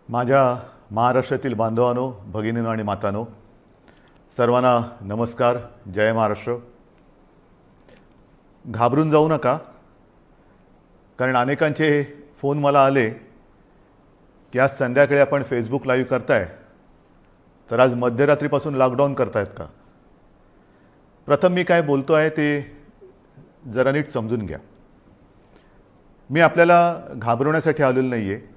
माझ्या महाराष्ट्रातील बांधवांनो, भगिनींनो आणि मातांनो, सर्वांना नमस्कार. जय महाराष्ट्र. घाबरून जाऊ नका, कारण अनेकांचे फोन मला आले की आज संध्याकाळी आपण फेसबुक लाईव्ह करताय, तर आज मध्यरात्रीपासून लॉकडाऊन करतायत का. प्रथम मी काय बोलतो आहे ते जरा नीट समजून घ्या. मी आपल्याला घाबरवण्यासाठी आलेलो नाही आहे,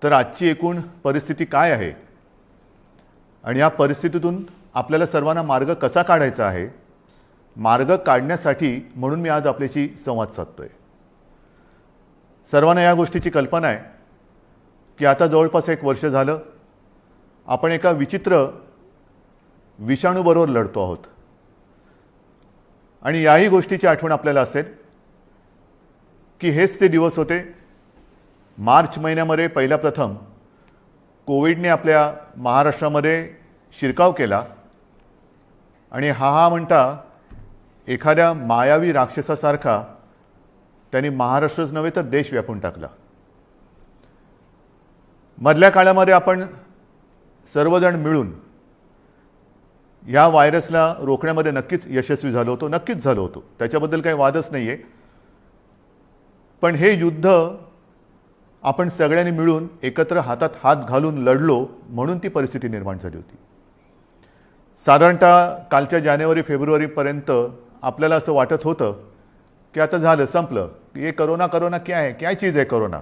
तर आजची एकूण परिस्थिती काय आहे आणि या परिस्थितीतून आपल्याला सर्वांना मार्ग कसा काढायचा आहे, मार्ग काढण्यासाठी म्हणून मी आज आपल्याशी संवाद साधतोय. सर्वांना या गोष्टीची कल्पना आहे की आता जवळपास 1 वर्ष झालं आपण एका विचित्र विषाणूबरोबर लढतो आहोत. आणि याही गोष्टीची आठवण आपल्याला असेल की हेच ते दिवस होते मार्च महिन्यामध्ये पहिला प्रथम कोविडने आपल्या महाराष्ट्रामध्ये शिरकाव केला आणि हा म्हणता एखाद्या मायावी राक्षसासारखा त्यांनी महाराष्ट्रच नव्हे तर देश व्यापून टाकला. मधल्या काळामध्ये आपण सर्वजण मिळून या व्हायरसला रोखण्यामध्ये नक्कीच यशस्वी झालो होतो, नक्कीच झालो होतो, त्याच्याबद्दल काही वादच नाही आहे. पण हे युद्ध आपण सगळ्यांनी मिळून एकत्र हातात हात घालून लढलो म्हणून ती परिस्थिती निर्माण झाली होती. साधारणतः कालच्या जानेवारी-फेब्रुवारीपर्यंत आपल्याला असं वाटत होतं की आता झालं, संपलं. ये कोरोना कोरोना क्या है, क्या चीज़ है कोरोना,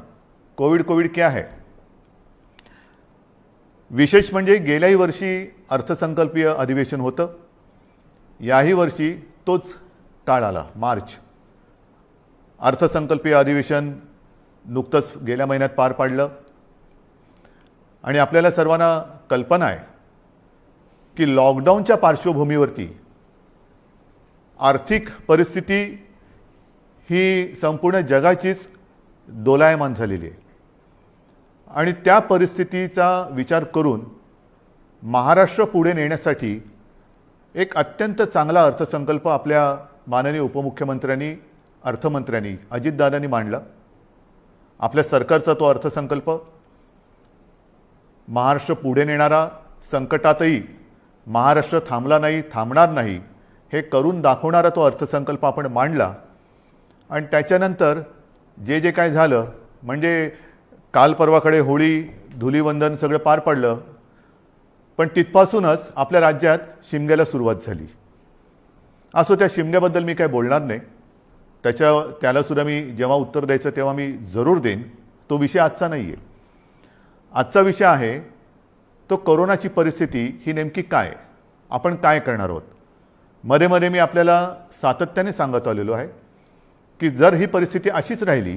कोविड क्या है. विशेष म्हणजे गेल्याही वर्षी अर्थसंकल्पीय अधिवेशन होतं, याही वर्षी तोच काळ आला, मार्च. अर्थसंकल्पीय अधिवेशन नुकतंच गेल्या महिन्यात पार पाडलं आणि आपल्याला सर्वांना कल्पना आहे की लॉकडाऊनच्या पार्श्वभूमीवरती आर्थिक परिस्थिती ही संपूर्ण जगाचीच दोलायमान झालेली आहे. आणि त्या परिस्थितीचा विचार करून महाराष्ट्र पुढे नेण्यासाठी एक अत्यंत चांगला अर्थसंकल्प आपल्या माननीय उपमुख्यमंत्र्यांनी, अर्थमंत्र्यांनी, अजितदादांनी मांडला. आपल्या सरकारचा तो अर्थसंकल्प महाराष्ट्र पुढे नेणारा, संकटातही महाराष्ट्र थांबला नाही, थांबणार नाही हे करून दाखवणारा तो अर्थसंकल्प आपण मांडला. आणि त्याच्यानंतर जे जे काय झालं, म्हणजे काल परवाकडे होळी, धुलीवंदन सगळं पार पडलं, पण तिथपासूनच आपल्या राज्यात शिमग्याला सुरुवात झाली. असो, त्या शिमग्याबद्दल मी काय बोलणार नाही, त्यालासुद्धा मी जेव्हा उत्तर द्यायचं तेव्हा मी जरूर देईन. तो विषय आजचा नाही आहे. आजचा विषय आहे तो कोरोनाची परिस्थिती ही नेमकी काय, आपण काय करणार आहोत. मध्ये मध्ये मी आपल्याला सातत्याने सांगत आलेलो आहे की जर ही परिस्थिती अशीच राहिली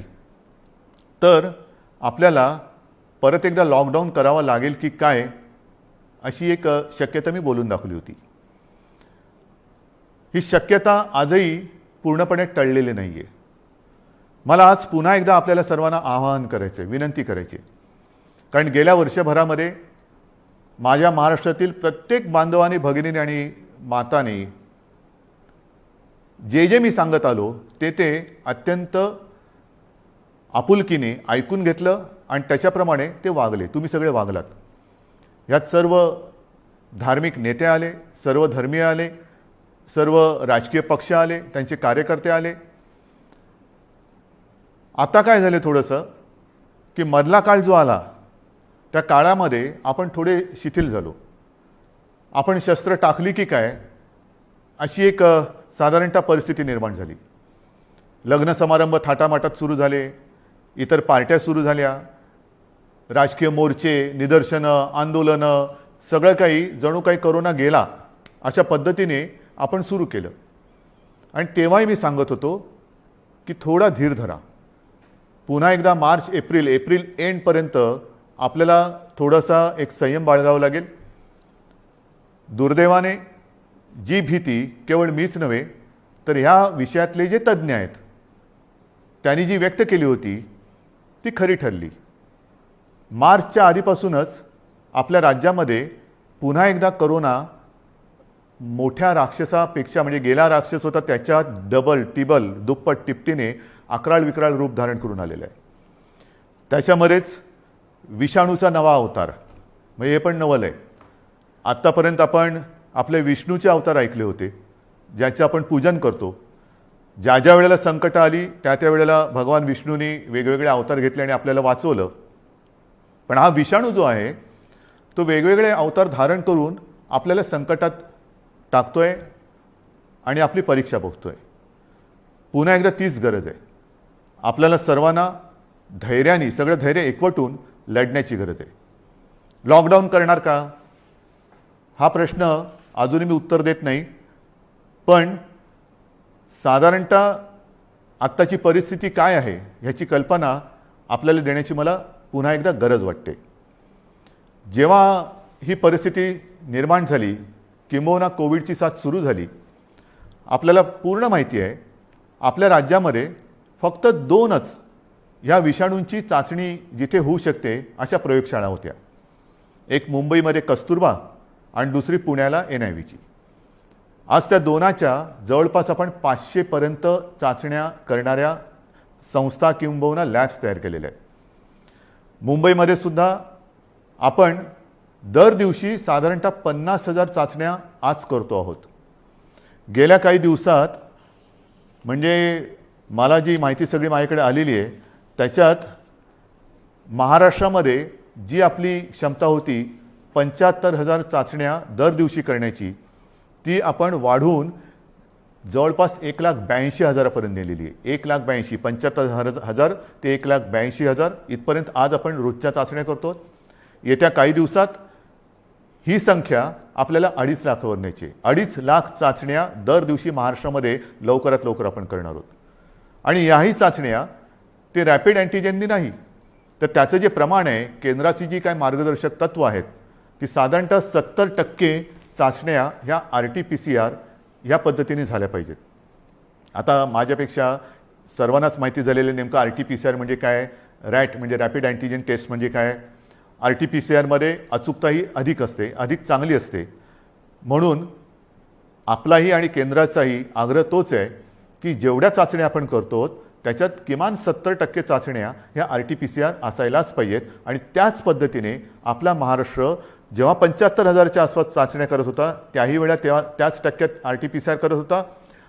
तर आपल्याला परत एकदा लॉकडाऊन करावा लागेल की काय, अशी एक शक्यता मी बोलून दाखवली होती. ही शक्यता आजही पूर्णपणे टळलेली नाही आहे. मला आज पुन्हा एकदा आपल्याला सर्वांना आवाहन करायचं आहे, विनंती करायची आहे, कारण गेल्या वर्षभरामध्ये माझ्या महाराष्ट्रातील प्रत्येक बांधवांनी, भगिनींनी आणि मातांनी जे जे मी सांगत आलो ते अत्यंत आपुलकीने ऐकून घेतलं आणि त्याच्याप्रमाणे ते वागले. तुम्ही सगळे वागलात. यात सर्व धार्मिक नेते आले, सर्व धर्मीय आले, सर्व राजकीय पक्ष आले, त्यांचे कार्यकर्ते आले. आता काय झाले थोडंसं की मधला काळ जो आला त्या काळामध्ये आपण थोडे शिथिल झालो. आपण शस्त्र टाकली की काय अशी एक साधारणतः परिस्थिती निर्माण झाली. लग्न समारंभ थाटामाटात सुरू झाले, इतर पार्ट्या सुरू झाल्या, राजकीय मोर्चे, निदर्शनं, आंदोलनं, सगळं काही जणू काही कोरोना गेला अशा पद्धतीने आपण सुरू केलं. आणि तेव्हाही मी सांगत होतो की थोडा धीर धरा. पुन्हा एकदा मार्च एप्रिल एंडपर्यंत आपल्याला थोडासा एक संयम बाळगावा लागेल. दुर्दैवाने जी भीती केवळ मीच नव्हे तर ह्या विषयातले जे तज्ज्ञ आहेत त्यांनी जी व्यक्त केली होती ती खरी ठरली. मार्चच्या आधीपासूनच आपल्या राज्यामध्ये पुन्हा एकदा कोरोना मोठ्या राक्षसापेक्षा, म्हणजे गेला राक्षस होता त्याच्या डबल टिबल दुप्पट तिपटीने अकराळ विकराळ रूप धारण करून आलेलं आहे. त्याच्यामध्येच विषाणूचा नवा अवतार, म्हणजे हे पण नवल आहे. आत्तापर्यंत आपण आपले विष्णूचे अवतार ऐकले होते, ज्याचे आपण पूजन करतो. ज्या ज्या वेळेला संकट आली त्या त्या वेळेला भगवान विष्णूंनी वेगवेगळे अवतार घेतले आणि आपल्याला वाचवलं. पण हा विषाणू जो आहे तो वेगवेगळे अवतार धारण करून आपल्याला संकटात टाकतोय आणि आपली परीक्षा बघतोय. पुन्हा एकदा तीच गरज आहे. आपल्याला सर्वांना धैर्याने, सगळं धैर्य एकवटून लढण्याची गरज आहे. लॉकडाऊन करणार का हा प्रश्न अजूनही मी उत्तर देत नाही. पण साधारणतः आत्ताची परिस्थिती काय आहे ह्याची कल्पना आपल्याला देण्याची मला पुन्हा एकदा गरज वाटते. जेव्हा ही परिस्थिती निर्माण झाली, किंबहुना कोविडची साथ सुरू झाली, आपल्याला पूर्ण माहिती आहे आपल्या राज्यामध्ये फक्त 2च ह्या विषाणूंची चाचणी जिथे होऊ शकते अशा प्रयोगशाळा होत्या. एक मुंबईमध्ये कस्तुरबा आणि दुसरी पुण्याला NIVची. आज त्या 2च्या जवळपास आपण 500 पर्यंत चाचण्या करणाऱ्या संस्था किंबहुना लॅब्स तयार केलेल्या आहेत. मुंबईमध्ये सुद्धा आपण दर दिवशी साधारणतः 50,000 चाचण्या आज करतो आहोत. गेल्या काही दिवसात म्हणजे मला जी माहिती सगळी माझ्याकडे आलेली आहे त्याच्यात महाराष्ट्रामध्ये जी आपली क्षमता होती 75,000 चाचण्या दर दिवशी करण्याची, ती आपण वाढवून जवळपास 1,82,000 पर्यंत नेलेली आहे. 1,82,000, 75,000 ते 1,82,000 इथपर्यंत आज आपण रोजच्या चाचण्या करतो. येत्या काही दिवसात ही संख्या आपल्याला 2.5 लाखावर न्यायची आहे. 2.5 लाख चाचण्या दर दिवशी महाराष्ट्रामध्ये लवकरात लवकर आपण करणार आहोत. आणि याही चाचण्या ते रॅपिड अँटीजेननी नाही, तर त्याचं जे प्रमाण आहे, केंद्राची जी काय मार्गदर्शक तत्व आहेत की साधारणतः 70% चाचण्या ह्या RT-PCR ह्या पद्धतीने झाल्या पाहिजेत. आता माझ्यापेक्षा सर्वांनाच माहिती झालेलं नेमकं RT-PCR म्हणजे काय, रॅट म्हणजे रॅपिड अँटीजेन टेस्ट म्हणजे काय. RT-PCRमध्ये अचूकताही अधिक असते, अधिक चांगली असते. म्हणून आपलाही आणि केंद्राचाही आग्रह तोच आहे की जेवढ्या चाचण्या आपण करतो त्याच्यात किमान 70% चाचण्या ह्या RT-PCR असायलाच पाहिजेत. आणि त्याच पद्धतीने आपला महाराष्ट्र जेव्हा 75,000च्या आसपास चाचण्या करत होता त्याही वेळा तेव्हा त्याच टक्क्यात RT-PCR करत होता.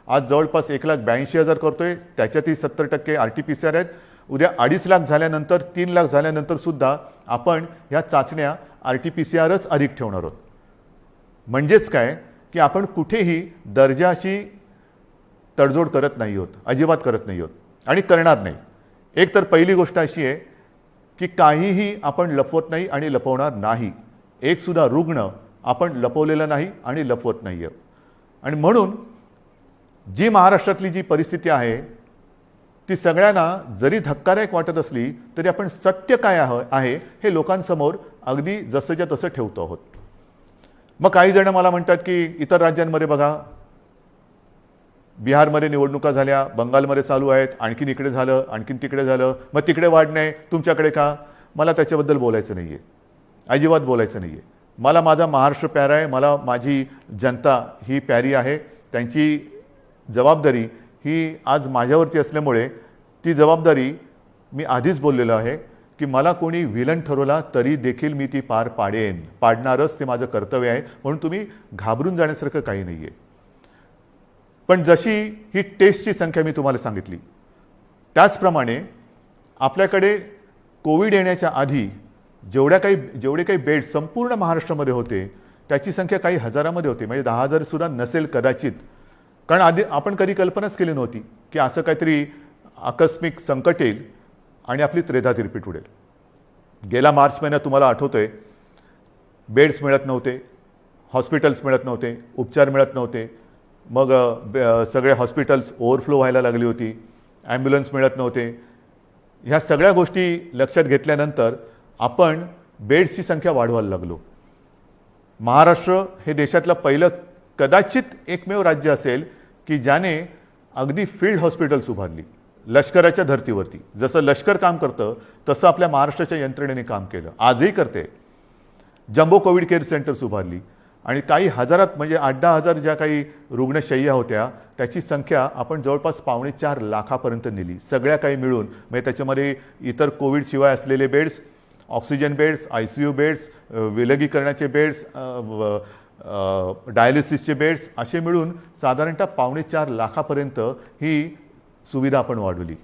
आज जवळपास 1,82,000 करतोय, त्याच्यातही 70% RT-PCR आहेत. उद्या 2.5 लाख झाल्यानंतर, 3 लाख झाल्यानंतर सुद्धा आपण ह्या चाचण्या RT-PCRच अधिक ठेवणार आहोत. म्हणजेच काय की आपण कुठेही दर्जाची तडजोड करत नाही आहोत, अजिबात करत नाही आहोत आणि करणार नाही. एक तर पहिली गोष्ट अशी आहे की काहीही आपण लपवत नाही आणि लपवणार नाही. एक सुद्धा रुग्ण आपण लपवलेला नाही आणि लपवत नाही आहे. आणि म्हणून जी महाराष्ट्रातली जी परिस्थिती आहे ती सगळ्यांना जरी धक्कादायक वाटत असली तरी आपण सत्य काय आहे हे लोकांसमोर अगदी जसंच्या तसं ठेवतो आहोत. मग काही जण मला म्हणतात की इतर राज्यांमध्ये बघा, बिहारमध्ये निवडणुका झाल्या, बंगालमध्ये चालू आहेत, आणखीन इकडे झालं, आणखीन तिकडे झालं, मग तिकडे वाढ नाही, तुमच्याकडे का. मला त्याच्याबद्दल बोलायचं नाही आहे, अजिबात बोलायचं नाही आहे. मला माझा महाराष्ट्र प्यारा आहे, मला माझी जनता ही प्यारी आहे. त्यांची जबाबदारी ही आज माझ्यावरती असल्यामुळे ती जबाबदारी मी आधीच बोललेलो आहे की मला कोणी विलन ठरवला तरी देखील मी ती पार पाडणारच, ते माझं कर्तव्य आहे. म्हणून तुम्ही घाबरून जाण्यासारखं काही नाही आहे. पण जशी ही टेस्टची संख्या मी तुम्हाला सांगितली त्याचप्रमाणे आपल्याकडे कोविड येण्याच्या आधी जेवढे काही बेड संपूर्ण महाराष्ट्रामध्ये होते त्याची संख्या काही हजारामध्ये होती, म्हणजे 10,000 सुद्धा नसेल कदाचित. कारण आधी आपण कधी कल्पनाच केली नव्हती की असं काहीतरी आकस्मिक संकट येईल आणि आपली त्रेधा तिरपीट उडेल. गेल्या मार्च महिन्यात तुम्हाला आठवतंय बेड्स मिळत नव्हते, हॉस्पिटल्स मिळत नव्हते, उपचार मिळत नव्हते. मग सगळे हॉस्पिटल्स ओव्हरफ्लो व्हायला लागली होती, ॲम्ब्युलन्स मिळत नव्हते. ह्या सगळ्या गोष्टी लक्षात घेतल्यानंतर आपण बेड्सची संख्या वाढवायला लागलो. महाराष्ट्र हे देशातलं पहिलं कदाचित एकमेव राज्य असेल की ज्याने अगदी फील्ड हॉस्पिटल्स उभारली लष्कराच्या धर्तीवरती. जसं लष्कर काम करतं तसं आपल्या महाराष्ट्राच्या यंत्रणेने काम केलं, आजही करते. जम्बो कोविड केअर सेंटर्स उभारली आणि काही हजारात म्हणजे 8-10 हजार ज्या काही रुग्णशय्या होत्या त्याची संख्या आपण जवळपास 3.25 लाखापर्यंत नेली, सगळ्या काही मिळून. म्हणजे त्याच्यामध्ये इतर कोविडशिवाय असलेले beds oxygen beds, ICU beds, विलगीकरणाचे बेड्स, डायलिसिसचे बेड्स असे मिळून साधारणतः 4.25 लाखापर्यंत ही सुविधा आपण वाढवली.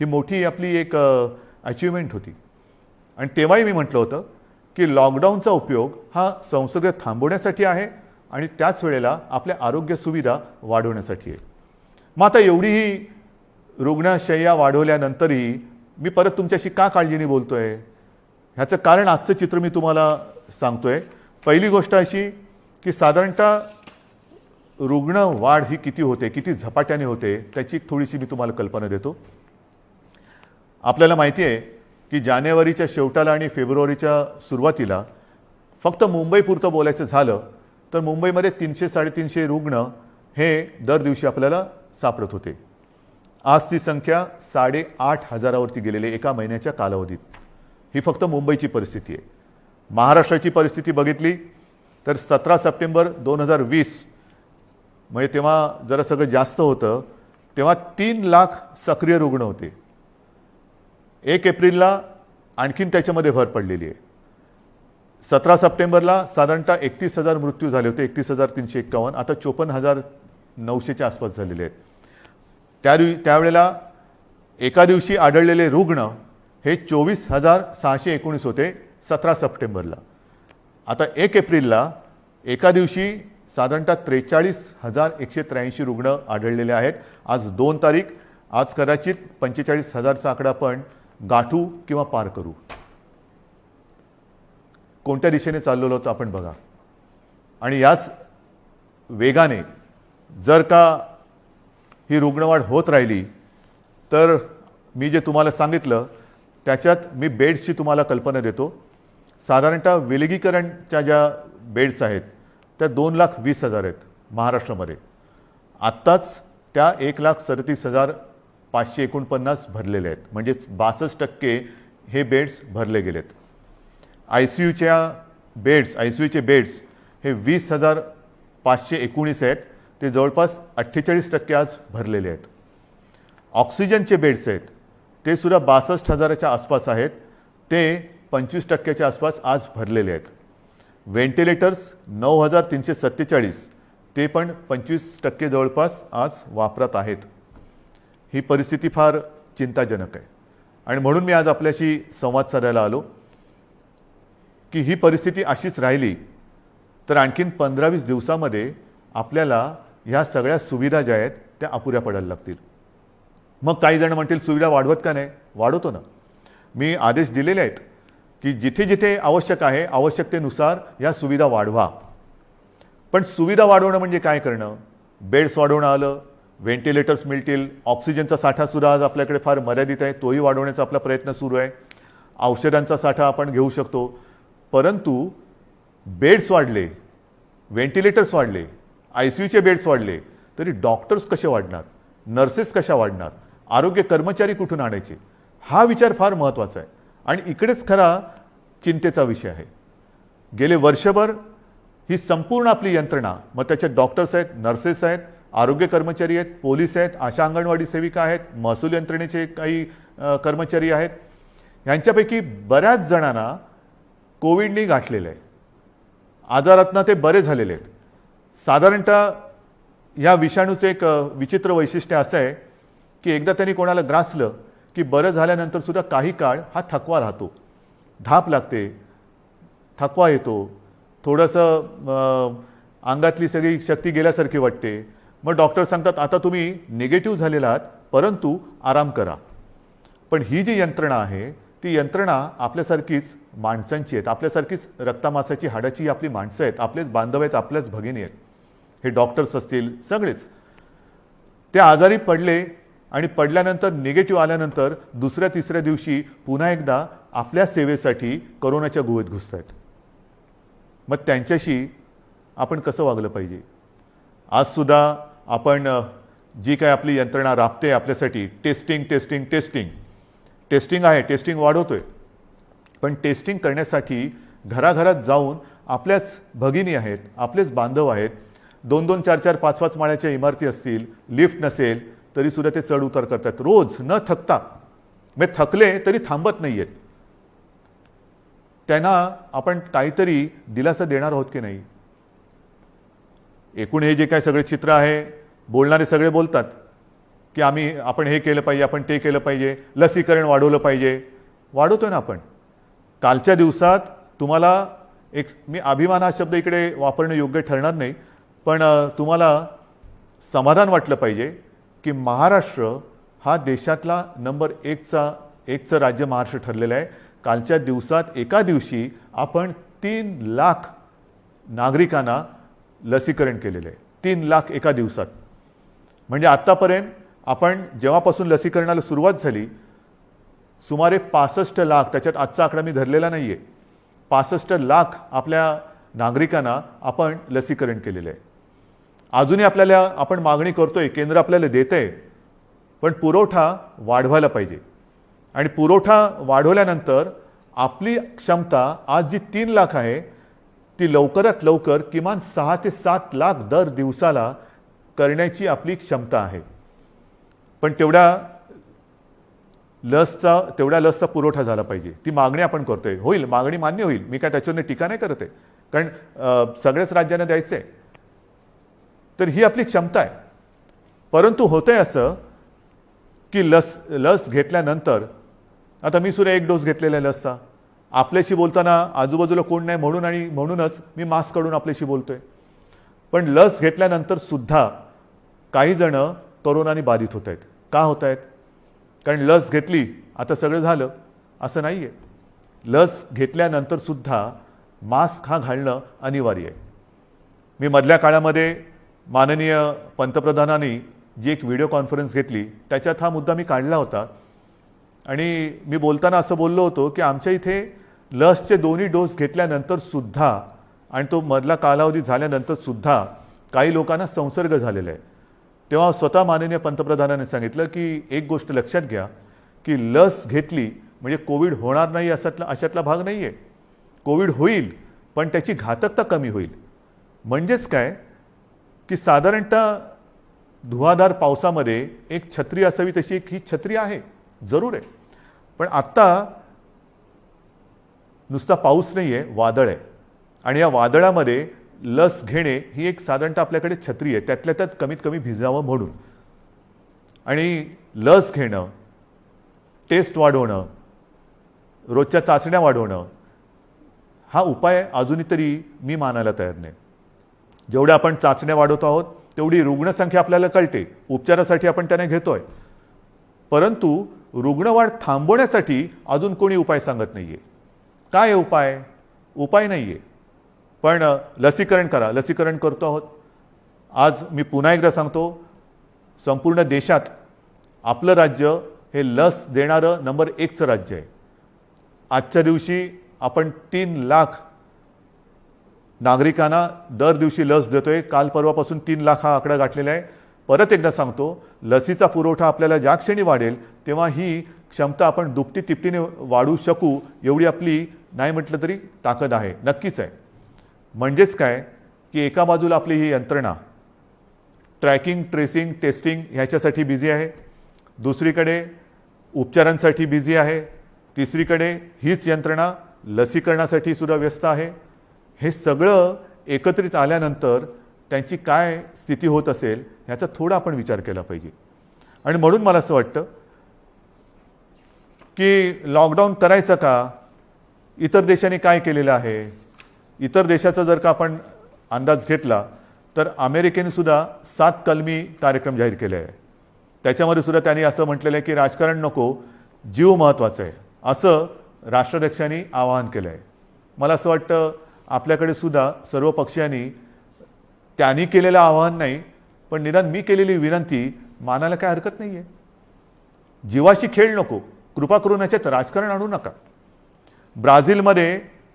ही मोठी आपली एक अचिव्हमेंट होती. आणि तेव्हाही मी म्हटलं होतं की लॉकडाऊनचा उपयोग हा संसर्ग थांबवण्यासाठी आहे आणि त्याच वेळेला आपल्या आरोग्य सुविधा वाढवण्यासाठी आहे. मग आता एवढीही रुग्णशय्या वाढवल्यानंतरही मी परत तुमच्याशी का काळजीने बोलतोय, ह्याचं कारण आजचं चित्र मी तुम्हाला सांगतोय. पहिली गोष्ट अशी की साधारणतः रुग्ण वाढ ही किती होते, किती झपाट्याने होते, त्याची थोडीशी मी तुम्हाला कल्पना देतो. आपल्याला माहिती आहे की जानेवारीच्या शेवटाला आणि फेब्रुवारीच्या सुरुवातीला फक्त मुंबईपुरतं बोलायचं झालं तर मुंबईमध्ये 300-350 रुग्ण हे दर दिवशी आपल्याला सापडत होते. आज ती संख्या 8,500वरती गेलेली एका महिन्याच्या कालावधीत. ही फक्त मुंबईची परिस्थिती आहे. महाराष्ट्राची परिस्थिती बघितली तर 17 सप्टेंबर 2020 म्हणजे तेव्हा जरा सगळं जास्त होतं, तेव्हा 3 लाख सक्रिय रुग्ण होते. 1 एप्रिलला आणखीन त्याच्यामध्ये भर पडलेली आहे. 17 सप्टेंबरला साधारणतः 31,000 मृत्यू झाले होते, 31,351. आता 54,900च्या आसपास झालेले आहेत. त्यावेळेला एका दिवशी आढळलेले रुग्ण हे 24,619 होते 17 सप्टेंबरला. आता 1 एप्रिलला एका दिवशी साधारणतः 43,183 रुग्ण आढळलेले आहेत. आज 2 तारीख. आज कदाचित 45,000चा आकडा आपण गाठू किंवा पार करू. कोणत्या दिशेने चाललेलो होतो आपण बघा. आणि याच वेगाने जर का ही रुग्णवाढ होत राहिली तर मी जे तुम्हाला सांगितलं त्याच्यात मी बेड्सची तुम्हाला कल्पना देतो. साधारणतः विलगीकरणच्या ज्या बेड्स आहेत त्या 2,20,000 आहेत महाराष्ट्रामध्ये. आत्ताच त्या 1,37,549 भरलेले आहेत, म्हणजे 62% हे बेड्स भरले गेलेत. ICUचे बेड्स हे 20,519 आहेत, ते जवळपास 48% आज भरलेले आहेत. ऑक्सिजनचे बेड्स आहेत ते सुद्धा 62,000च्या आसपास आहेत, ते 25%च्या आसपास आज भरलेले आहेत. व्हेंटिलेटर्स 9,347 ते पण 25% जवळपास आज वापरात आहेत. ही परिस्थिती फार चिंताजनक आहे. आणि म्हणून मी आज आपल्याशी संवाद साधायला आलो की ही परिस्थिती अशीच राहिली तर आणखीन 15-20 दिवसामध्ये आपल्याला ह्या सगळ्या सुविधा ज्या आहेत त्या अपुऱ्या पडायला लागतील. मग काही जण म्हणतील सुविधा वाढवत का नाही? वाढवतो ना. मी आदेश दिलेले आहेत की जिथे जिथे आवश्यक आहे आवश्यकतेनुसार या सुविधा वाढवा. पण सुविधा वाढवणं म्हणजे काय करणं? बेड्स वाढवणं आलं, व्हेंटिलेटर्स मिळतील, ऑक्सिजनचा साठासुद्धा आज आपल्याकडे फार मर्यादित आहे, तोही वाढवण्याचा आपला प्रयत्न सुरू आहे. औषधांचा साठा आपण घेऊ शकतो. परंतु बेड्स वाढले, व्हेंटिलेटर्स वाढले, ICUचे बेड्स वाढले तरी डॉक्टर्स कसे वाढणार, नर्सेस कशा वाढणार, आरोग्य कर्मचारी कुठून आणायचे? हा विचार फार महत्त्वाचा आहे आणि इकडेच खरा चिंतेचा विषय आहे. गेले वर्षभर ही संपूर्ण आपली यंत्रणा, मग त्याच्यात डॉक्टर्स आहेत, नर्सेस आहेत, आरोग्य कर्मचारी आहेत, पोलीस आहेत, आशा अंगणवाडी सेविका आहेत, महसूल यंत्रणेचे काही कर्मचारी आहेत, यांच्यापैकी बऱ्याच जणांना कोविडने गाठलेलं आहे. आजारातनं ते बरे झालेले आहेत. साधारणतः या विषाणूचं एक विचित्र वैशिष्ट्य असं आहे की एकदा त्यांनी कोणाला ग्रासलं की बरं झाल्यानंतर सुद्धा काही काळ हा थकवा राहतो, धाप लागते, थकवा येतो, थोडंसं अंगातली सगळी शक्ती गेल्यासारखी वाटते. मग डॉक्टर सांगतात आता तुम्ही निगेटिव्ह झालेला आहात परंतु आराम करा. पण ही जी यंत्रणा आहे ती यंत्रणा आपल्यासारखीच माणसांची आहेत, आपल्यासारखीच रक्तामासाची हाडाची आपली माणसं आहेत, आपलेच बांधव आहेत, आपल्याच भगिनी आहेत. हे डॉक्टर्स असतील सगळेच ते आजारी पडले आणि पडल्यानंतर निगेटिव्ह आल्यानंतर दुसऱ्या तिसऱ्या दिवशी पुन्हा एकदा आपल्या सेवेसाठी कोरोनाच्या गुहेत घुसत आहेत. मग त्यांच्याशी आपण कसं वागलं पाहिजे? आज सुद्धा आपण जी काय आपली यंत्रणा राबते आपल्यासाठी, टेस्टिंग आहे, टेस्टिंग वाढवतोय. पण टेस्टिंग करण्यासाठी घराघरात जाऊन आपल्याच भगिनी आहेत, आपलेच बांधव आहेत, 2-2, 4-4, 5-5 माळ्याच्या इमारती असतील, लिफ्ट नसेल तरी सुद्धा ते चढ उतार करतात रोज न थकता. मग थकले तरी थांबत नाही आहेत. त्यांना आपण काहीतरी दिलासा देणार आहोत की नाही. एकूण हे जे काय सगळे चित्र आहे, बोलणारे सगळे बोलतात की आपण हे केलं पाहिजे, आपण ते केलं पाहिजे, लसीकरण वाढवलं पाहिजे. वाढवतोय ना आपण. कालच्या दिवसात तुम्हाला मी अभिमान हा शब्द इकडे वापरणं योग्य ठरणार नाही, पण तुम्हाला समाधान वाटलं पाहिजे की महाराष्ट्र हा देशातला नंबर एकचं राज्य महाराष्ट्र ठरलेलं आहे. कालच्या दिवसात एका दिवशी आपण 3 लाख नागरिकांना लसीकरण केलेलं आहे. 3 लाख एका दिवसात. म्हणजे आत्तापर्यंत आपण जेव्हापासून लसीकरणाला सुरुवात झाली सुमारे 65 लाख, त्याच्यात आजचा आकडा मी धरलेला नाही आहे, 65 लाख आपल्या नागरिकांना आपण लसीकरण केलेलं आहे. अजूनही आपण मागणी करतोय, केंद्र आपल्याला देतंय, पण पुरवठा वाढवायला पाहिजे. आणि पुरवठा वाढवल्यानंतर आपली क्षमता आज जी 3 लाख आहे ती लवकरात लवकर किमान 6 ते 7 लाख दर दिवसाला करण्याची आपली क्षमता आहे. पण तेवढ्या लसचा पुरवठा झाला पाहिजे. ती मागणी आपण करतोय. होईल, मागणी मान्य होईल, मी काय त्याच्यावर टीका नाही करत आहे, कारण सगळ्याच राज्यांना द्यायचं आहे. तर ही आपली क्षमता आहे. परंतु होतंय असं की लस घेतल्यानंतर, आता मी सुद्धा 1 डोस घेतलेला आहे लसचा. आपल्याशी बोलताना आजूबाजूला कोण नाही म्हणूनच मी मास्क काढून आपल्याशी बोलतोय. पण लस घेतल्यानंतर सुद्धा काही जण कोरोनाने बाधित होत आहेत. का होत आहेत? कारण लस घेतली आता सगळं झालं असं नाही आहे. लस घेतल्यानंतर सुद्धा मास्क हा घालणं अनिवार्य आहे. मी मधल्या काळामध्ये माननीय पंतप्रधानांनी जी एक व्हिडिओ कॉन्फरन्स घेतली त्याच्यात हा मुद्दा मी काढला होता. आणि मी बोलताना असं बोललो होतो की आमच्या इथे लसचे 2 डोस घेतल्यानंतर सुद्धा आणि तो मधला कालावधी झाल्यानंतर सुद्धा काही लोकांना संसर्ग झालेला आहे. तेव्हा स्वतः माननीय पंतप्रधानांनी सांगितलं की एक गोष्ट लक्षात घ्या की लस घेतली म्हणजे कोविड होणार नाही अशातला भाग नाही आहे. कोविड होईल, पण त्याची घातकता कमी होईल. म्हणजेच काय की साधारणतः धुवाधार पावसामध्ये एक छत्री असावी तशी ही छत्री आहे, जरूर आहे. पण आत्ता नुसता पाऊस नाही आहे, वादळ आहे. आणि या वादळामध्ये लस घेणे ही एक साधारणतः आपल्याकडे छत्री आहे, त्यातल्या त्यात कमीत कमी भिजावं म्हणून. आणि लस घेणं, टेस्ट वाढवणं, रोजच्या चाचण्या वाढवणं हा उपाय अजूनही तरी मी मानायला तयार नाही. जेवढ्या आपण चाचण्या वाढवत आहोत तेवढी रुग्णसंख्या आपल्याला कळते, उपचारासाठी आपण त्यांना घेतोय. परंतु रुग्णवाढ थांबवण्यासाठी अजून कोणी उपाय सांगत नाही आहे. काय आहे उपाय नाही आहे. पण लसीकरण करा, लसीकरण करतो आहोत. आज मी पुन्हा एकदा सांगतो, संपूर्ण देशात आपलं राज्य हे लस देणारं नंबर 1चं राज्य आहे. आजच्या दिवशी आपण 3 लाख नागरिकांना दर दिवशी लस देतोय. काल परवापासून 3 लाख हा आकडा गाठलेला आहे. परत एकदा सांगतो, लसीचा पुरवठा आपल्याला ज्या क्षणी वाढेल तेव्हा ही क्षमता आपण दुपटी तिपटीने वाढवू शकू एवढी आपली नाही म्हटलं तरी ताकद आहे, नक्कीच आहे. म्हणजेच काय की एका बाजूला आपली ही यंत्रणा ट्रॅकिंग, ट्रेसिंग, टेस्टिंग ह्याच्यासाठी बिझी आहे, दुसरीकडे उपचारांसाठी बिझी आहे, तिसरीकडे हीच यंत्रणा लसीकरणासाठी सुद्धा व्यस्त आहे. हे सगळं एकत्रित आल्यानंतर त्यांची काय स्थिती होत असेल ह्याचा थोडा आपण विचार केला पाहिजे. आणि म्हणून मला असं वाटतं की लॉकडाऊन करायचं का? इतर देशांनी काय केलेलं आहे? इतर देशाचा जर का आपण अंदाज घेतला तर अमेरिकेने सुद्धा 7 कलमी कार्यक्रम जाहीर केले आहे. त्याच्यामध्ये सुद्धा त्यांनी असं म्हटलेलं आहे की राजकारण नको, जीव महत्त्वाचा आहे, असं राष्ट्राध्यक्षांनी आवाहन केलं आहे. मला असं वाटतं आपल्याकडे सुद्धा सर्व पक्षांनी त्यांनी केलेलं आवाहन नाही, पण निदान मी केलेली विनंती मानायला काय हरकत नाही आहे. जीवाशी खेळ नको, कृपा करून याच्यात राजकारण आणू नका.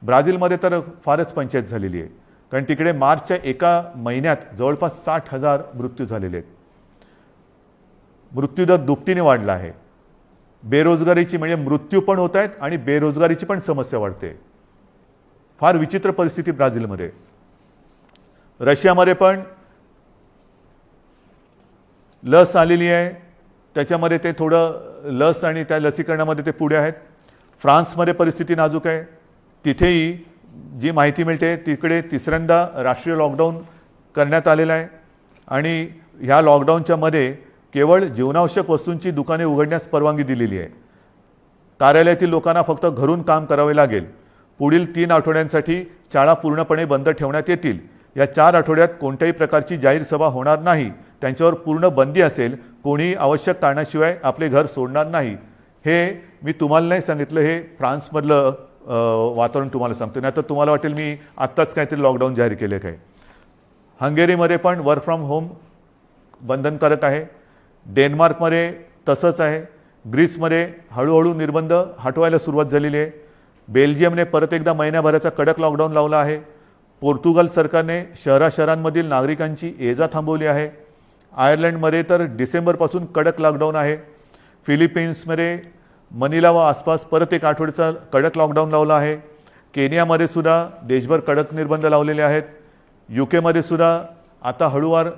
ब्राझीलमध्ये तर फारच पंचायत झालेली आहे, कारण तिकडे मार्चच्या एका महिन्यात जवळपास 60,000 मृत्यू झालेले आहेत. मृत्यूदर दुपटीने वाढला आहे. बेरोजगारीची म्हणजे मृत्यू पण होत आहेत आणि बेरोजगारीची पण समस्या वाढते. फार विचित्र परिस्थिती ब्राझीलमध्ये. रशियामध्ये पण लस आलेली आहे, त्याच्यामध्ये ते थोडं लस आणि त्या लसीकरणामध्ये ते पुढे आहेत. फ्रान्समध्ये परिस्थिती नाजूक आहे. तिथेही जी माहिती मिळते तिकडे तिसऱ्यांदा राष्ट्रीय लॉकडाऊन करण्यात आलेला आहे आणि ह्या लॉकडाऊनच्या मध्ये केवळ जीवनावश्यक वस्तूंची दुकाने उघडण्यास परवानगी दिलेली आहे. कार्यालयातील लोकांना फक्त घरून काम करावे लागेल. पुढील 3 आठवड्यांसाठी शाळा पूर्णपणे बंद ठेवण्यात येतील. या 4 आठवड्यात कोणत्याही प्रकारची जाहीर सभा होणार नाही. त्यांच्यावर पूर्ण बंदी असेल. कोणी आवश्यक कारणाशिवाय आपले घर सोडणार नाही. हे मी तुम्हाला नाही सांगितलं, हे फ्रान्समधलं वातावरण तुम्हाला सांगतो. नाही तर तुम्हाला वाटेल मी आत्ताच काहीतरी लॉकडाऊन जाहीर केले काय. हंगेरीमध्ये पण वर्क फ्रॉम होम बंधनकारक आहे. डेन्मार्कमध्ये तसंच आहे. ग्रीसमध्ये हळूहळू निर्बंध हटवायला सुरुवात झालेली आहे. बेल्जियमने परत एकदा महिन्याभराचा कडक लॉकडाऊन लावला आहे. पोर्तुगाल सरकारने शहरांमधील नागरिकांची ये जा थांबवली आहे. आयर्लंडमध्ये तर डिसेंबरपासून कडक लॉकडाऊन आहे. फिलिपिन्समध्ये मनिला व आसपास परत एक आठवड्याचा कडक लॉकडाऊन लावला आहे. केनियामध्ये सुद्धा देशभर कडक निर्बंध लावलेले आहेत. UK सुद्धा आता हळूवार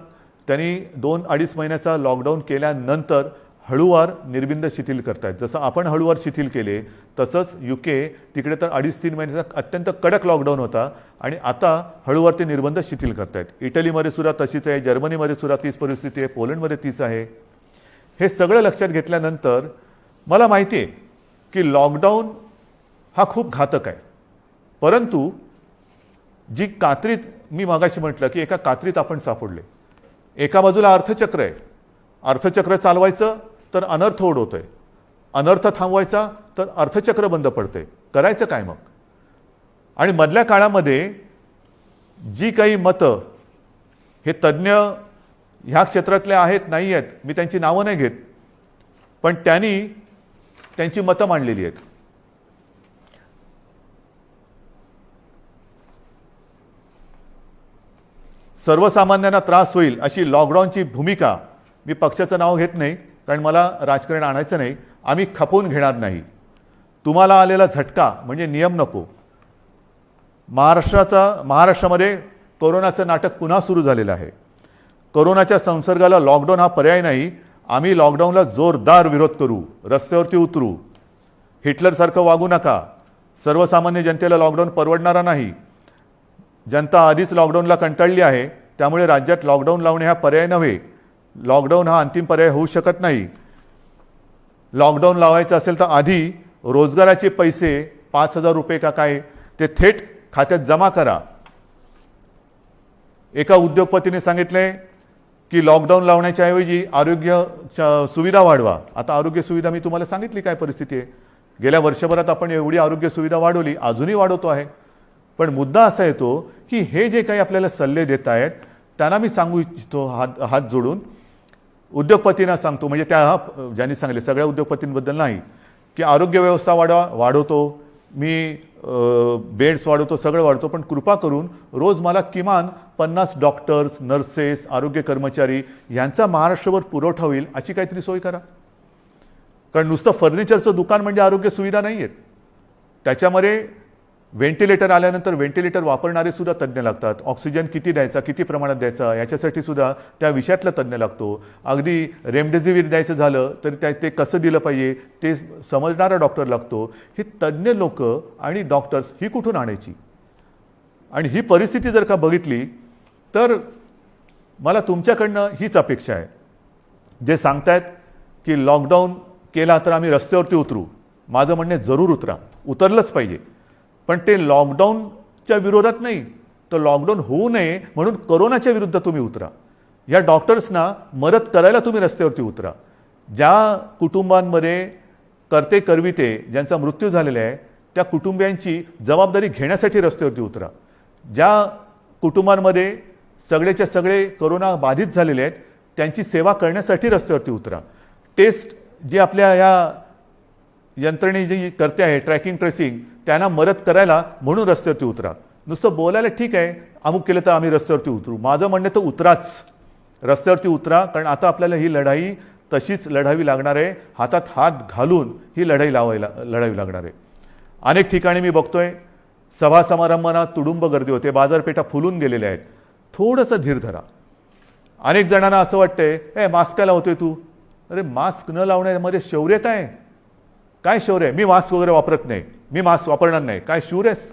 त्यांनी 2-2.5 महिन्याचा लॉकडाऊन केल्यानंतर हळूवार निर्बंध शिथिल करतायत. जसं आपण हळूवार शिथिल केले तसंच UK तिकडे तर 2.5-3 महिन्याचा अत्यंत कडक लॉकडाऊन होता आणि आता हळूवार ते निर्बंध शिथिल करतायत. इटलीमध्ये सुद्धा तशीच आहे. जर्मनीमध्ये सुद्धा तीच परिस्थिती आहे. पोलंडमध्ये तीच आहे. हे सगळं लक्षात घेतल्यानंतर मला माहिती आहे की लॉकडाऊन हा खूप घातक आहे. परंतु जी कात्रीत मी मागाशी म्हटलं की एका कात्रीत आपण सापडले. एका बाजूला अर्थचक्र आहे. अर्थचक्र चालवायचं तर अनर्थ ओढवतोय. अनर्थ थांबवायचा तर अर्थचक्र बंद पडतंय. करायचं काय मग. आणि मधल्या काळामध्ये जी काही मतं हे तज्ज्ञ ह्या क्षेत्रातले आहेत नाही आहेत, मी त्यांची नावं नाही घेत, पण त्यांनी त्यांची मतं मांडलेली आहेत. सर्वसामान्यांना त्रास होईल अशी लॉकडाऊनची भूमिका, मी पक्षाचं नाव घेत नाही कारण मला राजकारण आणायचं नाही, आम्ही खपवून घेणार नाही. तुम्हाला आलेला झटका म्हणजे नियम नको. महाराष्ट्रामध्ये कोरोनाचं नाटक पुन्हा सुरू झालेलं आहे. कोरोनाच्या संसर्गाला लॉकडाऊन हा पर्याय नाही. आम्ही लॉकडाऊनला जोरदार विरोध करू, रस्त्यावरती उतरू. हिटलरसारखं वागू नका. सर्वसामान्य जनतेला लॉकडाऊन परवडणारा नाही. जनता आधीच लॉकडाऊनला कंटाळली आहे. त्यामुळे राज्यात लॉकडाऊन लावणे हा पर्याय नव्हे. लॉकडाऊन हा अंतिम पर्याय होऊ शकत नाही. लॉकडाऊन लावायचं असेल तर आधी रोजगाराचे पैसे 5,000 रुपये का काय ते थेट खात्यात जमा करा. एका उद्योगपतीने सांगितले की लॉकडाऊन लावण्याच्या ऐवजी आरोग्य सुविधा वाढवा. आता आरोग्य सुविधा मी तुम्हाला सांगितली काय परिस्थिती आहे. गेल्या वर्षभरात आपण एवढी आरोग्य सुविधा वाढवली, अजूनही वाढवतो आहे. पण मुद्दा असा येतो की हे जे काही आपल्याला सल्ले देत आहेत त्यांना मी सांगू इच्छितो हात जोडून, उद्योगपतींना सांगतो, म्हणजे त्या ज्यांनी सांगले सगळ्या उद्योगपतींबद्दल नाही, की आरोग्य व्यवस्था वाढवतो मी, बेड्स वाढवतो, सगळं वाढवतो, पण कृपा करून रोज मला किमान 50 डॉक्टर्स, नर्सेस, आरोग्य कर्मचारी यांचा महाराष्ट्रभर पुरवठा होईल अशी काहीतरी सोय करा. कारण नुसतं फर्निचरचं दुकान म्हणजे आरोग्य सुविधा नाही आहेत. त्याच्यामध्ये व्हेंटिलेटर आल्यानंतर व्हेंटिलेटर वापरणारे सुद्धा तज्ज्ञ लागतात. ऑक्सिजन किती द्यायचा, किती प्रमाणात द्यायचा याच्यासाठी सुद्धा त्या विषयातला तज्ज्ञ लागतो. अगदी रेमडेसिवीर द्यायचं झालं तर ते कसं दिलं पाहिजे ते समजणारा डॉक्टर लागतो. ही तज्ज्ञ लोक आणि डॉक्टर्स ही कुठून आणायची. आणि ही परिस्थिती जर का बघितली तर मला तुमच्याकडनं हीच अपेक्षा आहे. जे सांगतायत की लॉकडाऊन केला तर आम्ही रस्त्यावरती उतरू, माझं म्हणणे जरूर उतरा, उतरलंच पाहिजे. पण ते लॉकडाऊनच्या विरोधात नाही, तर लॉकडाऊन होऊ नये म्हणून कोरोनाच्या विरुद्ध तुम्ही उतरा. या डॉक्टर्सना मदत करायला तुम्ही रस्त्यावरती उतरा. ज्या कुटुंबांमध्ये करते करविते ज्यांचा मृत्यू झालेला आहे त्या कुटुंबियांची जबाबदारी घेण्यासाठी रस्त्यावरती उतरा. ज्या कुटुंबांमध्ये सगळेच्या सगळे कोरोना बाधित झालेले आहेत त्यांची सेवा करण्यासाठी रस्त्यावरती उतरा. टेस्ट जी आपल्या या यंत्रणे जी करते आहे ट्रॅकिंग ट्रेसिंग त्यांना मदत करायला म्हणून रस्त्यावरती उतरा. नुसतं बोलायला ठीक आहे अमुक केलं तर आम्ही रस्त्यावरती उतरू, माझं म्हणणं तर उतराच, रस्त्यावरती उतरा. कारण आता आपल्याला ही लढाई तशीच लढावी लागणार आहे. हातात हात घालून ही लढाई लढावी लागणार आहे. अनेक ठिकाणी मी बघतोय सभा समारंभांना तुडुंब गर्दी होते, बाजारपेठा फुलून गेलेल्या आहेत. थोडंसं धीर धरा. अनेक जणांना असं वाटतंय मास्क का लावतोय तू. अरे मास्क न लावण्यामध्ये शौर्य काय शौर्य आहे. मी मास्क वगैरे वापरत नाही, मी मास्क वापरणार नाही. काय शूर आहेस?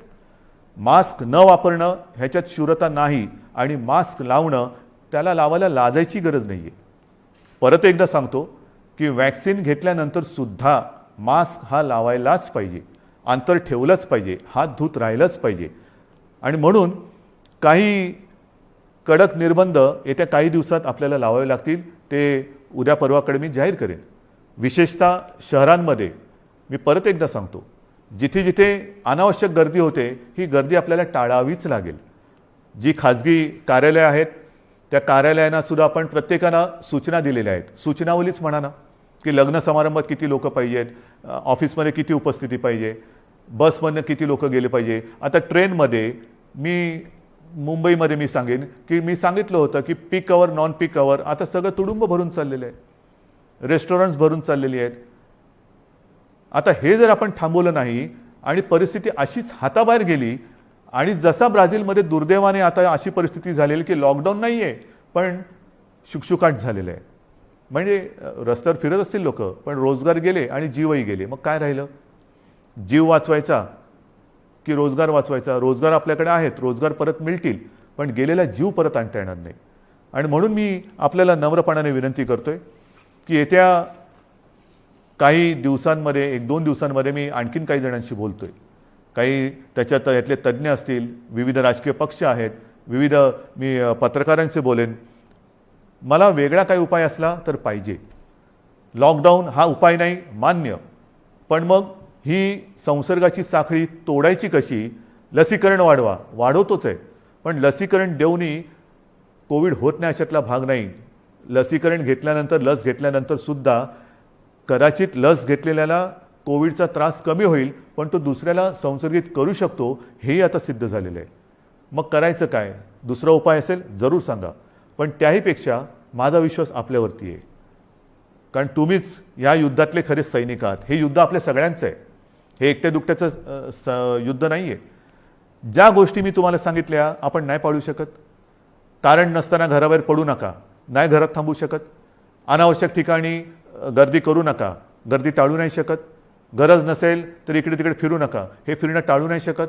मास्क न वापरणं ह्याच्यात शूरता नाही आणि मास्क लावणं त्याला लावायला लाजायची गरज नाही आहे. परत एकदा सांगतो की वॅक्सिन घेतल्यानंतर सुद्धा मास्क हा लावायलाच पाहिजे, अंतर ठेवलंच पाहिजे, हात धुत राहिलंच पाहिजे. आणि म्हणून काही कडक निर्बंध येत्या काही दिवसात आपल्याला लावावे लागतील. ते उद्या परवाकडे मी जाहीर करेन. विशेषतः शहरांमध्ये मी परत एकदा सांगतो, जिथे जिथे अनावश्यक गर्दी होते ही गर्दी आपल्याला टाळावीच लागेल. जी खाजगी कार्यालय आहेत त्या कार्यालयांना सुद्धा आपण प्रत्येकानं सूचना दिलेल्या आहेत. सूचनावलीच म्हणा ना, की लग्न समारंभात किती लोक पाहिजेत, ऑफिसमध्ये किती उपस्थिती पाहिजे, बसमधनं किती लोक गेले पाहिजे. आता ट्रेनमध्ये मी मुंबईमध्ये मी सांगेन की मी सांगितलं होतं की पीक अवर नॉन पीक अवर आता सगळं तुडुंब भरून चाललेलं आहे, रेस्टॉरंट्स भरून चाललेली आहेत. आता हे जर आपण थांबवलं नाही आणि परिस्थिती अशीच हाताबाहेर गेली आणि जसा ब्राझीलमध्ये दुर्दैवाने आता अशी परिस्थिती झालेली की लॉकडाऊन नाही आहे पण शुकशुकाट झालेलं आहे. म्हणजे रस्त्यावर फिरत असतील लोक पण रोजगार गेले आणि जीवही गेले. मग काय राहिलं? जीव वाचवायचा की रोजगार वाचवायचा? रोजगार आपल्याकडे आहेत, रोजगार परत मिळतील पण गेलेला जीव परत आणता येणार नाही. आणि म्हणून मी आपल्याला नम्रपणाने विनंती करतोय की येत्या काही दिवसांमध्ये, 1-2 दिवसांमध्ये मी आणखीन काही जणांशी बोलतोय. काही त्याच्यात यातले तज्ज्ञ असतील, विविध राजकीय पक्ष आहेत, विविध मी पत्रकारांशी बोलेन. मला वेगळा काही उपाय असला तर पाहिजे. लॉकडाऊन हा उपाय नाही मान्य, पण मग ही संसर्गाची साखळी तोडायची कशी? लसीकरण वाढवतोच आहे पण लसीकरण देऊनही कोविड होत नाही अशातला भाग नाही. लसीकरण घेतल्यानंतर, लस घेतल्यानंतर सुद्धा कदाचित लस घेतलेल्याला कोविडचा त्रास कमी होईल पण तो दुसऱ्याला संसर्गित करू शकतो, हेही आता सिद्ध झालेलं आहे. मग करायचं काय? दुसरा उपाय असेल जरूर सांगा, पण त्याहीपेक्षा माझा विश्वास आपल्यावरती आहे. कारण तुम्हीच या युद्धातले खरे सैनिक आहात. हे युद्ध आपल्या सगळ्यांचं आहे, हे एकट्या दुकट्याचं युद्ध नाही आहे. ज्या गोष्टी मी तुम्हाला सांगितल्या आपण नाही पाळू शकत. कारण नसताना घराबाहेर पडू नका, नाही घरात थांबू शकत. अनावश्यक ठिकाणी गर्दी करू नका, गर्दी टाळू नाही शकत. गरज नसेल तर इकडे तिकडे फिरू नका, हे फिरणं टाळू नाही शकत.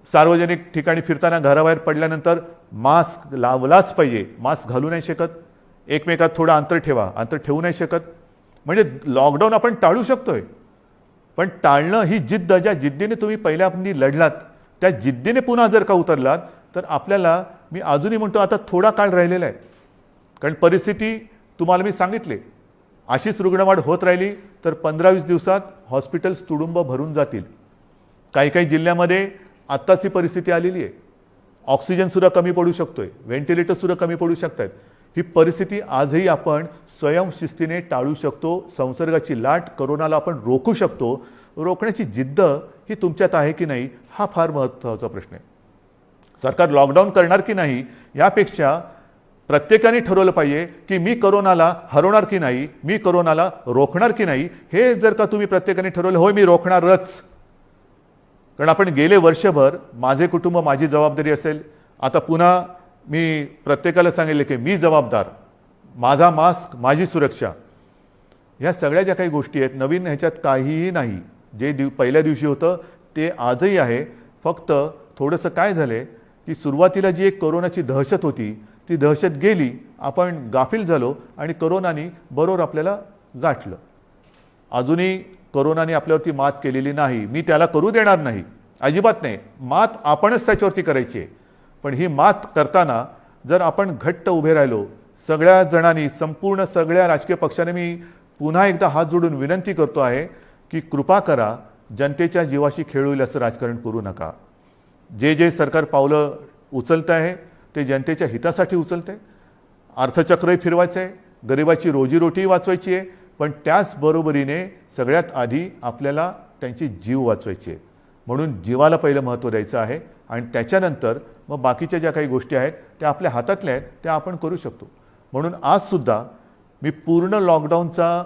सार्वजनिक ठिकाणी फिरताना घराबाहेर पडल्यानंतर मास्क लावलाच पाहिजे, मास्क घालू नाही शकत. एकमेकात थोडं अंतर ठेवा, अंतर ठेवू नाही शकत. म्हणजे लॉकडाऊन आपण टाळू शकतोय पण टाळणं ही जिद्द, ज्या जिद्दीने तुम्ही पहिल्यापासून लढलात त्या जिद्दीने पुन्हा जर का उतरलात तर आपल्याला, मी अजूनही म्हणतो आता थोडा काळ राहिलेला आहे. कारण परिस्थिती तुम्हाला मी सांगितले, अशीच रुग्णवाढ होत राहिली तर 15-20 दिवसात हॉस्पिटल्स तुडुंब भरून जातील. काही काही जिल्ह्यामध्ये आत्ताच ही परिस्थिती आलेली आहे. ऑक्सिजनसुद्धा कमी पडू शकतोय, व्हेंटिलेटरसुद्धा कमी पडू शकतात. ही परिस्थिती आजही आपण स्वयंशिस्तीने टाळू शकतो. संसर्गाची लाट, कोरोनाला आपण रोखू शकतो. रोखण्याची जिद्द ही तुमच्यात आहे की नाही हा फार महत्त्वाचा प्रश्न आहे. सरकार लॉकडाऊन करणार की नाही यापेक्षा प्रत्येकाने ठरवलं पाहिजे की मी कोरोनाला हरवणार की नाही, मी कोरोनाला रोखणार की नाही. हे जर का तुम्ही प्रत्येकाने ठरवलं, होय मी रोखणारच. कारण आपण गेले वर्षभर माझे कुटुंब माझी जबाबदारी असेल. आता पुन्हा मी प्रत्येकाला सांगितले की मी जबाबदार, माझा मास्क माझी सुरक्षा. ह्या सगळ्या ज्या काही गोष्टी आहेत नवीन, ह्याच्यात काहीही नाही. जे पहिल्या दिवशी होतं ते आजही आहे. फक्त थोडंसं काय झालं की सुरुवातीला जी एक कोरोनाची दहशत होती ती दहशत गेली, आपण गाफील झालो आणि कोरोनाने बरोबर आपल्याला गाठलं. अजूनही कोरोनाने आपल्यावरती मात केलेली नाही, मी त्याला करू देणार नाही, अजिबात नाही. मात आपणच त्याच्यावरती करायची आहे. पण ही मात करताना जर आपण घट्ट उभे राहिलो सगळ्या जणांनी, संपूर्ण सगळ्या राजकीय पक्षाने, मी पुन्हा एकदा हात जोडून विनंती करतो आहे की कृपा करा, जनतेच्या जीवाशी खेळ होईल असं राजकारण करू नका. जे जे सरकार पावलं उचलतं आहे ते जनतेच्या हितासाठी उचलते. अर्थचक्रही फिरवायचं आहे, गरिबाची रोजीरोटीही वाचवायची आहे, पण त्याचबरोबरीने सगळ्यात आधी आपल्याला त्यांची जीव वाचवायची आहे. म्हणून जीवाला पहिलं महत्त्व द्यायचं आहे आणि त्याच्यानंतर मग बाकीच्या ज्या काही गोष्टी आहेत त्या आपल्या हातातल्या आहेत त्या आपण करू शकतो. म्हणून आजसुद्धा मी पूर्ण लॉकडाऊनचा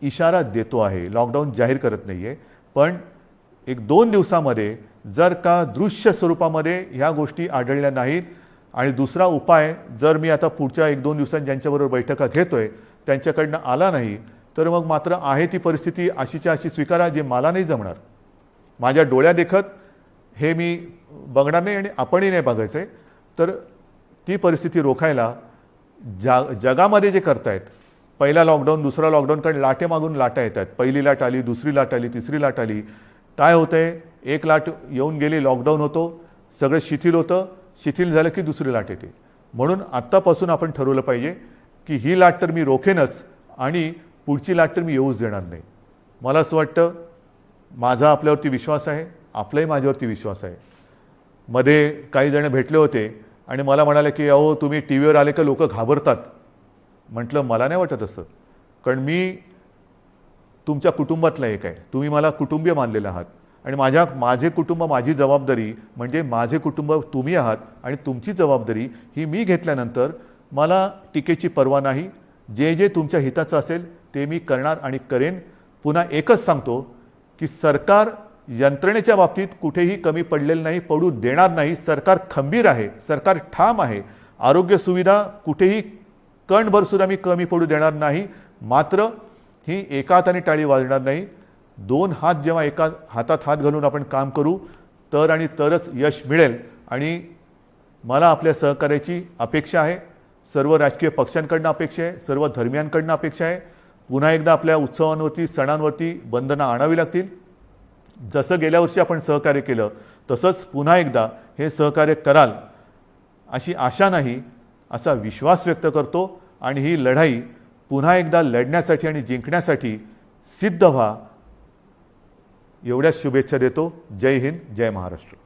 इशारा देतो आहे, लॉकडाऊन जाहीर करत नाही आहे. पण 1-2 दिवसामध्ये जर का दृश्य स्वरूपामध्ये ह्या गोष्टी आढळल्या नाहीत आणि दुसरा उपाय जर मी आता पुढच्या 1-2 दिवसांत ज्यांच्याबरोबर बैठका घेतोय त्यांच्याकडनं आला नाही तर मग मात्र आहे ती परिस्थिती अशीच्या अशी स्वीकारा, जे मला नाही जमणार. माझ्या डोळ्यादेखत हे मी बघणार नाही आणि आपणही नाही बघायचं आहे. तर ती परिस्थिती रोखायला जगामध्ये जे करतायत, पहिला लॉकडाऊन दुसरा लॉकडाऊन, कारण लाटेमागून लाटा येतात, पहिली लाट आली, दुसरी लाट आली, तिसरी लाट आली. काय होतं आहे, एक लाट येऊन गेली, लॉकडाऊन होतो, सगळं शिथिल होतं, शिथिल झालं की दुसरी लाट येते. म्हणून आत्तापासून आपण ठरवलं पाहिजे की ही लाट तर मी रोखेनच आणि पुढची लाट तर मी येऊच देणार नाही. मला असं वाटतं, माझा आपल्यावरती विश्वास आहे, आपलाही माझ्यावरती विश्वास आहे. मध्ये काही जण भेटले होते आणि मला म्हणाले की अहो तुम्ही टी व्हीवर आले का लोक घाबरतात. म्हटलं मला नाही वाटत असं, कारण मी तुमच्या कुटुंबातला एक आहे, तुम्ही मला कुटुंबीय मानलेलं आहात आणि माझे कुटुंब, माझी जबाबदारी म्हणजे माझे कुटुंब तुम्ही आहात आणि तुमची जबाबदारी ही मी घेतल्यानंतर मला टीकेची पर्वा नाही. जे जे तुमच्या हिताचं असेल ते मी करणार आणि करेन. पुन्हा एकच सांगतो की सरकार यंत्रणेच्या बाबतीत कुठेही कमी पडलेलं नाही, पडू देणार नाही. सरकार खंबीर आहे, सरकार ठाम आहे. आरोग्य सुविधा कुठेही कणभरसुद्धा मी कमी पडू देणार नाही. मात्र ही एका हाताने टाळी वाजणार नाही. दोन हात जेव्हा एका हातात हात घालून आपण काम करू तर आणि तरच यश मिळेल. आणि मला आपल्या सहकार्याची अपेक्षा आहे, सर्व राजकीय पक्षांकडनं अपेक्षा आहे, सर्व धर्मियांकडनं अपेक्षा आहे. पुन्हा एकदा आपल्या उत्सवांवरती, सणांवरती बंधनं आणावी लागतील. जसं गेल्या वर्षी आपण सहकार्य केलं तसंच पुन्हा एकदा हे सहकार्य कराल अशी आशा नाही, असा विश्वास व्यक्त करतो. आणि ही लढाई पुन्हा एकदा लढण्यासाठी आणि जिंकण्यासाठी सिद्ध व्हा, एवढ्याच शुभेच्छा देतो. जय हिंद, जय महाराष्ट्र.